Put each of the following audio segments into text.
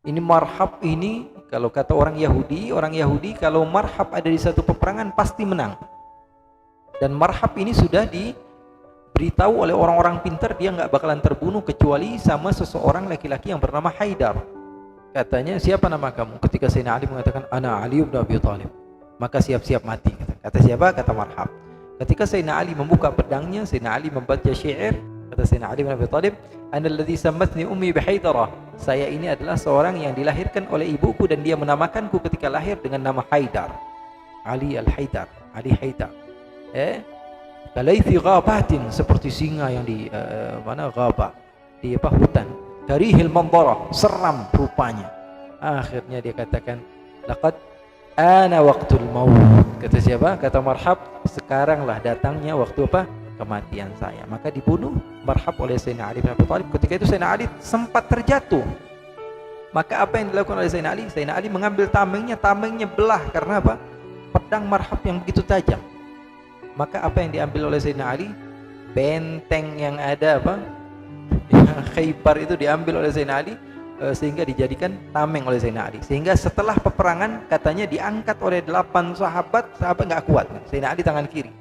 Ini marhab ini, kalau kata orang Yahudi kalau marhab ada di satu peperangan pasti menang. Dan marhab ini sudah diberitahu oleh orang-orang pintar, dia nggak bakalan terbunuh kecuali sama seseorang laki-laki yang bernama Haidar. Katanya, siapa nama kamu? Ketika Sayyidina Ali mengatakan, ana Ali bin Abi Thalib, maka siap-siap mati. Kata siapa? Kata marhab. Ketika Sayyidina Ali membuka pedangnya, Sayyidina Ali membaca syair. Kata Sayyidina Ali bin Abi Thalib, ana alladhi sammatni ummi bihaidara, saya ini adalah seorang yang dilahirkan oleh ibuku dan dia menamakanku ketika lahir dengan nama Haidar. Ali al-Haidar, Ali Haidar. Kalaithi ghabatin, seperti singa yang di mana ghabah, di hutan. Karihil mandara, seram rupanya. Akhirnya dia katakan, laqad ana waqtul maut. Kata siapa? Kata marhab, sekaranglah datangnya waktu apa? Kematian saya. Maka dibunuh marhab oleh Sayyidina Ali bin Abi Thalib. Ketika itu Sayyidina Ali sempat terjatuh. Maka apa yang dilakukan oleh Sayyidina Ali? Sayyidina Ali mengambil tamengnya belah. Karena apa? Pedang marhab yang begitu tajam. Maka apa yang diambil oleh Sayyidina Ali? Benteng yang ada apa? Khaybar itu diambil oleh Sayyidina Ali, sehingga dijadikan tameng oleh Sayyidina Ali. Sehingga setelah peperangan katanya diangkat oleh 8 sahabat nggak kuat. Sayyidina Ali tangan kiri.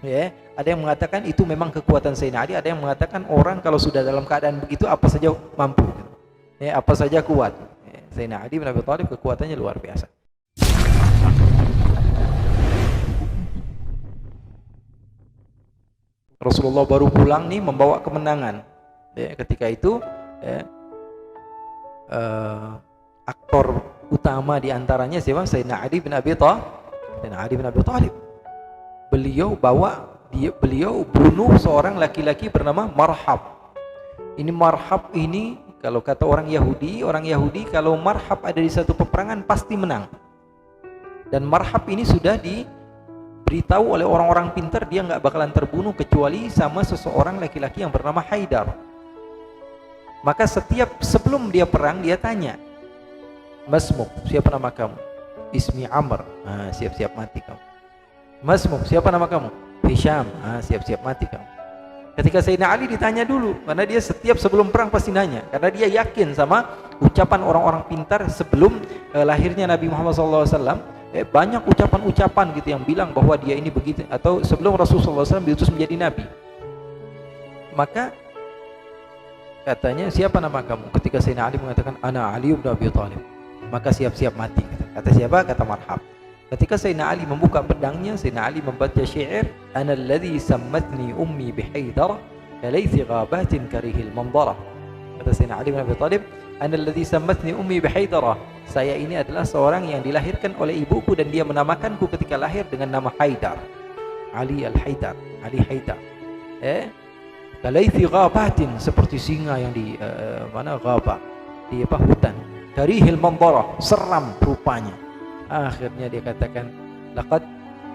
Ya, ada yang mengatakan itu memang kekuatan Sayyidina Ali, ada yang mengatakan orang kalau sudah dalam keadaan begitu apa saja mampu. Ya, apa saja kuat. Ya, Sayyidina Ali bin Abi Thalib kekuatannya luar biasa. Rasulullah baru pulang nih membawa kemenangan. Ya, ketika itu ya, aktor utama diantaranya siapa? Sayyidina Ali bin Abi Thalib. Beliau bunuh seorang laki-laki bernama Marhab. Ini Marhab ini, kalau kata orang Yahudi kalau marhab ada di satu peperangan pasti menang. Dan marhab ini sudah diberitahu oleh orang-orang pintar, dia nggak bakalan terbunuh kecuali sama seseorang laki-laki yang bernama Haidar. Maka sebelum dia perang, dia tanya, Masmuk, siapa nama kamu? Ismi Amr. Siap-siap mati kamu. Masmuk, siapa nama kamu? Hisham. Siap-siap mati kamu. Ketika Sayyidina Ali ditanya dulu, karena dia setiap sebelum perang pasti nanya, karena dia yakin sama ucapan orang-orang pintar sebelum lahirnya Nabi Muhammad SAW. Banyak ucapan-ucapan gitu yang bilang bahwa dia ini begitu, atau sebelum Rasulullah SAW diutus menjadi Nabi. Maka katanya, siapa nama kamu? Ketika Sayyidina Ali mengatakan, ana Ali bin Abi Thalib, maka siap-siap mati. Kata siapa? Kata marhab. Ketika Sayyidina Ali membuka pedangnya, Sayyidina Ali membaca syair, ana alladhi sammatni ummi bihaidara kalaithi ghabatin karihil mandara. Kata Sayyidina Ali bin Abi Thalib, ana alladhi sammatni ummi bihaidara, saya ini adalah seorang yang dilahirkan oleh ibuku dan dia menamakanku ketika lahir dengan nama Haidar. Ali al-Haidar, Ali Haidar. Kalaithi ghabatin, seperti singa yang di mana ghabah, di hutan. Karihil mandara, seram rupanya. Akhirnya dia katakan, laqad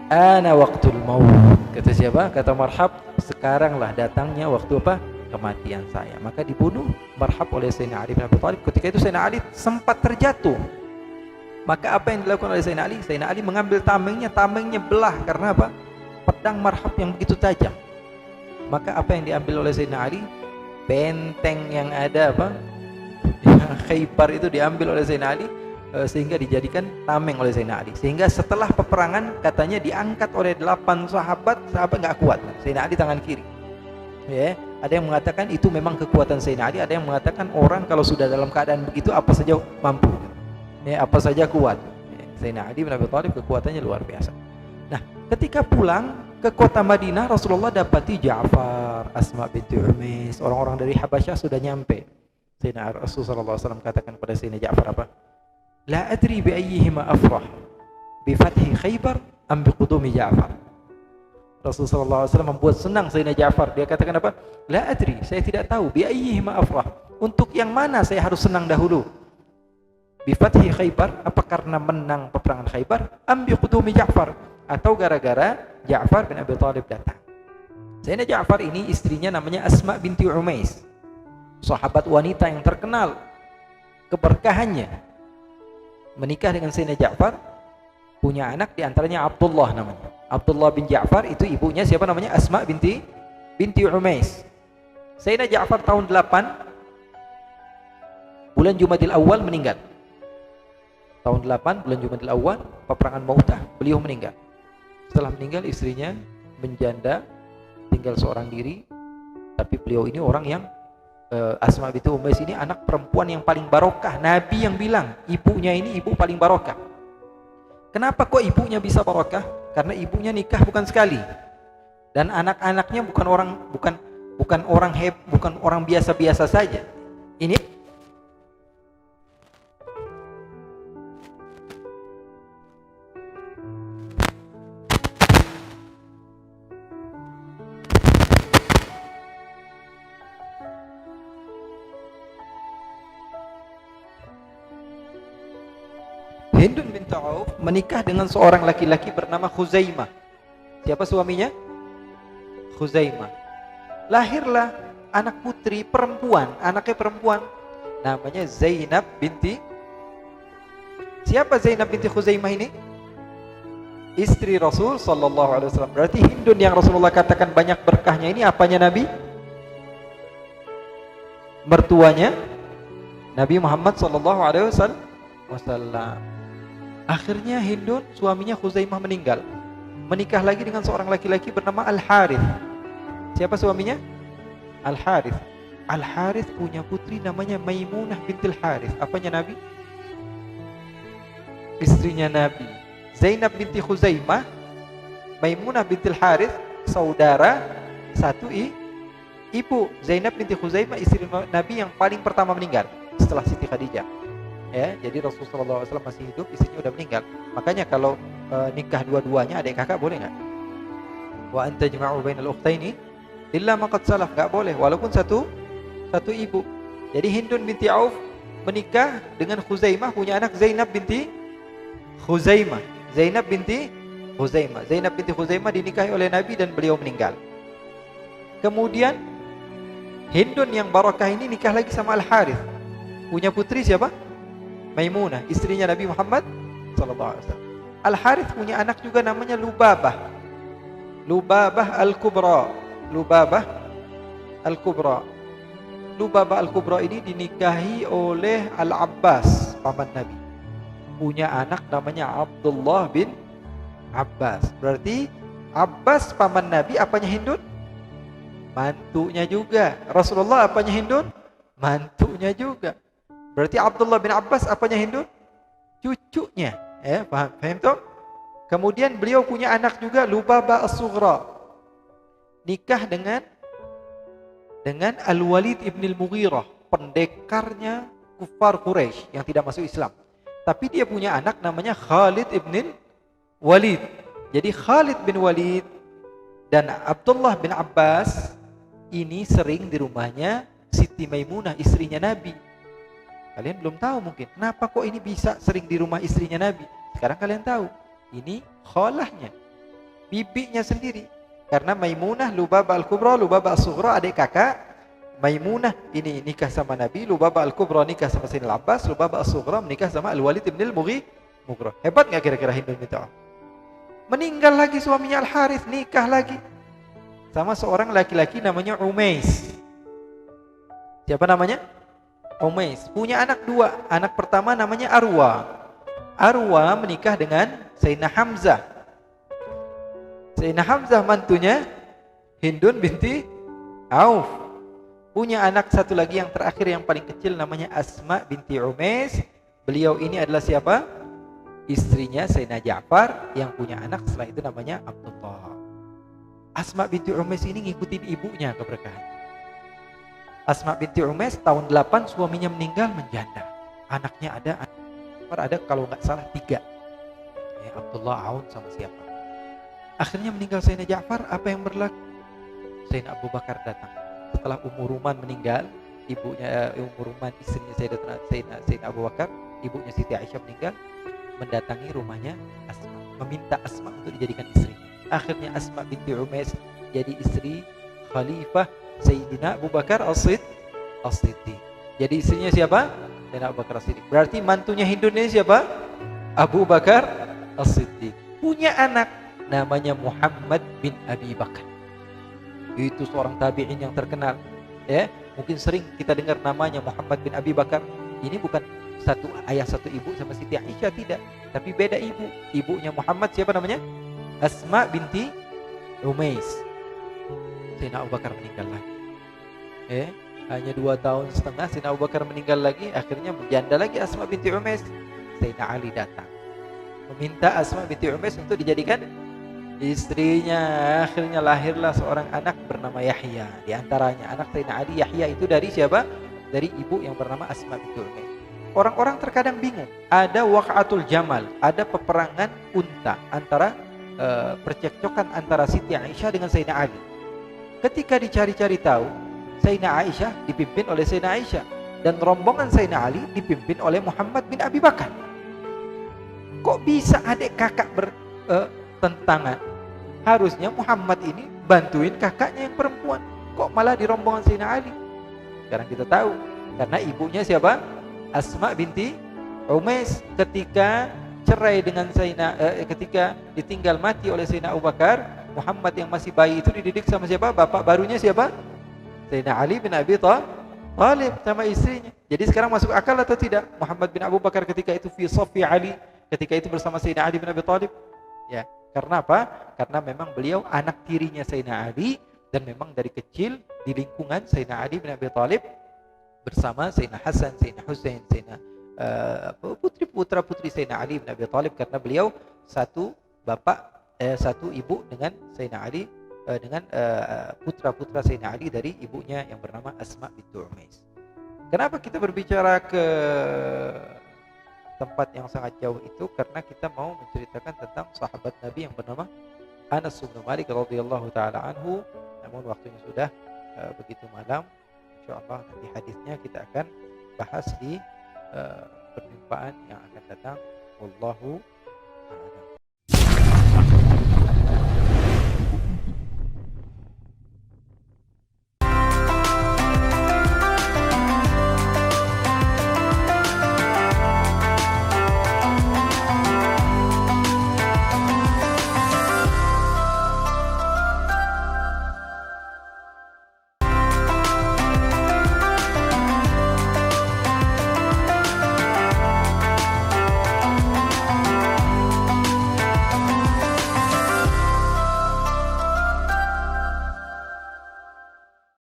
ana waqtul maut. Kata siapa? Kata marhab, sekaranglah datangnya waktu apa? Kematian saya. Maka dibunuh marhab oleh Sayyidina Ali bin Abi Thalib. Ketika itu Sayyidina Ali sempat terjatuh. Maka apa yang dilakukan oleh Sayyidina Ali? Sayyidina Ali mengambil tamengnya belah. Karena apa? Pedang marhab yang begitu tajam. Maka apa yang diambil oleh Sayyidina Ali? Benteng yang ada apa? Khaybar itu diambil oleh Sayyidina Ali, sehingga dijadikan tameng oleh Sayyidina Ali. Sehingga setelah peperangan katanya diangkat oleh 8 sahabat nggak kuat. Sayyidina Ali tangan kiri. Ya, ada yang mengatakan itu memang kekuatan Sayyidina Ali, ada yang mengatakan orang kalau sudah dalam keadaan begitu apa saja mampu. Ya, apa saja kuat. Ya, Sayyidina Ali bin Abi Thalib kekuatannya luar biasa. Nah, ketika pulang ke kota Madinah, Rasulullah dapati Ja'far, Asma binti Umais, orang-orang dari Habasyah sudah nyampe. Sayyidina Rasulullah SAW katakan kepada Sayyidina Ja'far apa? La adri bi ayyihima afrah, bi fathi Khaybar am bi qudumi Ja'far. Rasulullah SAW membuat senang Sayyidina Ja'far. Dia katakan apa? La adri, saya tidak tahu, bi ayyihima afrah, untuk yang mana saya harus senang dahulu? Bi fathi Khaybar, apa karena menang peperangan Khaybar? Am bi qudumi Ja'far, atau gara-gara Ja'far bin Abi Thalib datang. Sayyidina Ja'far ini istrinya namanya Asma binti Umais, sahabat wanita yang terkenal keberkahannya. Menikah dengan Sayyidina Ja'far, punya anak diantaranya Abdullah namanya. Abdullah bin Ja'far itu ibunya siapa namanya? Asma binti Umais. Sayyidina Ja'far tahun 8 bulan Jumadil Awal meninggal. Tahun 8 bulan Jumadil Awal peperangan Mu'tah, beliau meninggal. Setelah meninggal istrinya menjanda, tinggal seorang diri. Tapi beliau ini orang yang Asma binti Umais ini anak perempuan yang paling barokah. Nabi yang bilang ibunya ini ibu paling barokah. Kenapa kok ibunya bisa barokah? Karena ibunya nikah bukan sekali. Dan anak-anaknya bukan orang biasa-biasa saja. Ini Hindun binti Auf menikah dengan seorang laki-laki bernama Khuzaimah. Siapa suaminya? Khuzaimah. Lahirlah anak putri perempuan, anaknya perempuan, namanya Zainab binti. Siapa Zainab binti Khuzaimah ini? Istri Rasul sallallahu alaihi wasallam. Berarti Hindun yang Rasulullah katakan banyak berkahnya ini apanya Nabi? Mertuanya Nabi Muhammad sallallahu alaihi wasallam. Akhirnya Hindun suaminya Khuzaimah meninggal. Menikah lagi dengan seorang laki-laki bernama Al-Harith. Siapa suaminya? Al-Harith. Al-Harith punya putri namanya Maimunah bintil Harith. Apanya Nabi? Istrinya Nabi. Zainab binti Khuzaimah, Maimunah bintil Harith, saudara satu ibu. Zainab binti Khuzaimah istri Nabi yang paling pertama meninggal setelah Siti Khadijah. Ya, jadi Rasulullah SAW masih hidup, istrinya udah meninggal. Makanya kalau nikah dua-duanya adik kakak boleh nggak? Wa anta jama'u bainal ukhtaini illa ma qad salaf, nggak boleh walaupun satu ibu. Jadi Hindun binti Auf menikah dengan Khuzaimah, punya anak Zainab binti Khuzaimah. Zainab binti Khuzaimah dinikahi oleh Nabi dan beliau meninggal. Kemudian Hindun yang barakah ini nikah lagi sama Al-Harith. Punya putri siapa? Maimunah, istrinya Nabi Muhammad sallallahu alaihi wasallam. Al-Harith punya anak juga namanya Lubabah Al-Kubra. Lubabah Al-Kubra ini dinikahi oleh Al-Abbas, paman Nabi. Punya anak namanya Abdullah bin Abbas. Berarti Abbas paman Nabi, apanya Hindun? Mantunya juga. Rasulullah apanya Hindun? Mantunya juga. Berarti Abdullah bin Abbas apanya Hindun? Cucunya. Ya, paham toh? Kemudian beliau punya anak juga Lubabah As-Sughra. Nikah dengan Al-Walid ibn al-Mughirah, pendekarnya kufar Quraisy yang tidak masuk Islam. Tapi dia punya anak namanya Khalid ibn Walid. Jadi Khalid bin Walid dan Abdullah bin Abbas ini sering di rumahnya Siti Maimunah, istrinya Nabi. Kalian belum tahu mungkin kenapa kok ini bisa sering di rumah istrinya Nabi. Sekarang kalian tahu. Ini khalahnya, bibinya sendiri. Karena Maimunah, Lubabah Al-Kubra, Lubabah As-Sughra adik kakak. Maimunah ini nikah sama Nabi, Lubabah Al-Kubra nikah sama Sayyidina Abbas, Lubabah As-Sughra menikah sama Al-Walid ibn al-Mughirah. Hebat enggak kira-kira Hindun binti Auf? Meninggal lagi suaminya Al-Harith, nikah lagi sama seorang laki-laki namanya Umais. Siapa namanya? Umais. Punya anak dua. Anak pertama namanya Arwa. Arwa menikah dengan Sayyidina Hamzah. Sayyidina Hamzah mantunya Hindun binti Auf. Punya anak satu lagi yang terakhir yang paling kecil namanya Asma binti Umais. Beliau ini adalah siapa? Istrinya Sayyidina Ja'far yang punya anak setelah itu namanya Abdullah. Asma binti Umais ini ngikutin ibunya keberkahan. Asma binti Umais tahun 8 suaminya meninggal menjanda. Anaknya ada kalau nggak salah 3. Ya, Abdullah, Aun sama siapa. Akhirnya meninggal Sayyidina Ja'far, apa yang berlaku? Sayyidina Abu Bakar datang. Setelah Ummu Ruman meninggal, ibunya Ummu Ruman istrinya Sayyidina Abu Bakar, ibunya Siti Aisyah meninggal, mendatangi rumahnya Asma, meminta Asma untuk dijadikan istri. Akhirnya Asma binti Umais jadi istri Khalifah Sayyidina Abu Bakar As-Siddiq. Jadi istrinya siapa? Sayyidina Abu Bakar As-Siddiq. Berarti mantunya Hindun ini siapa? Abu Bakar As-Siddiq. Punya anak namanya Muhammad bin Abi Bakar. Itu seorang tabi'in yang terkenal. Ya, mungkin sering kita dengar namanya Muhammad bin Abi Bakar. Ini bukan satu ayah satu ibu sama Siti Aisyah, tidak, tapi beda ibu. Ibunya Muhammad siapa namanya? Asma binti Umais. Sayyidina Abu Bakar meninggal lagi. Hanya 2 tahun setengah Sayyidina Abu Bakar meninggal lagi, akhirnya berjanda lagi Asma binti Umais. Sayyidina Ali datang meminta Asma binti Umais untuk dijadikan istrinya. Akhirnya lahirlah seorang anak bernama Yahya. Di antaranya anak Sayyidina Ali, Yahya itu dari siapa? Dari ibu yang bernama Asma binti Umais. Orang-orang terkadang bingung. Ada waqatul jamal, ada peperangan unta antara percekcokan antara Siti Aisyah dengan Sayyidina Ali. Ketika dicari-cari tahu, Sayyidina Aisyah dipimpin oleh Sayyidina Aisyah dan rombongan Sayyidina Ali dipimpin oleh Muhammad bin Abi Bakar. Kok bisa adik kakak bertentangan? Harusnya Muhammad ini bantuin kakaknya yang perempuan. Kok malah di rombongan Sayyidina Ali? Sekarang kita tahu, karena ibunya siapa? Asma binti Umais. Ketika cerai dengan ketika ditinggal mati oleh Sayyidina Abu Bakar, Muhammad yang masih bayi itu dididik sama siapa? Bapak barunya siapa? Sayyidina Ali bin Abi Thalib sama istrinya. Jadi sekarang masuk akal atau tidak? Muhammad bin Abu Bakar ketika itu fi saffi Ali, ketika itu bersama Sayyidina Ali bin Abi Thalib. Ya, karena apa? Karena memang beliau anak tirinya Sayyidina Ali, dan memang dari kecil di lingkungan Sayyidina Ali bin Abi Thalib bersama Sayyidina Hasan, Sayyidina Husain, Sayyidina putri Sayyidina Ali bin Abi Thalib, karena beliau satu bapak satu ibu dengan Sayyidina Ali, dengan putra-putra Sayyidina Ali dari ibunya yang bernama Asma binti Umais. Kenapa kita berbicara ke tempat yang sangat jauh itu? Karena kita mau menceritakan tentang sahabat Nabi yang bernama Anas bin Malik radhiyallahu taala anhu. Namun waktunya sudah begitu malam. InsyaAllah nanti hadisnya kita akan bahas di perjumpaan yang akan datang. Wallahu a'lam.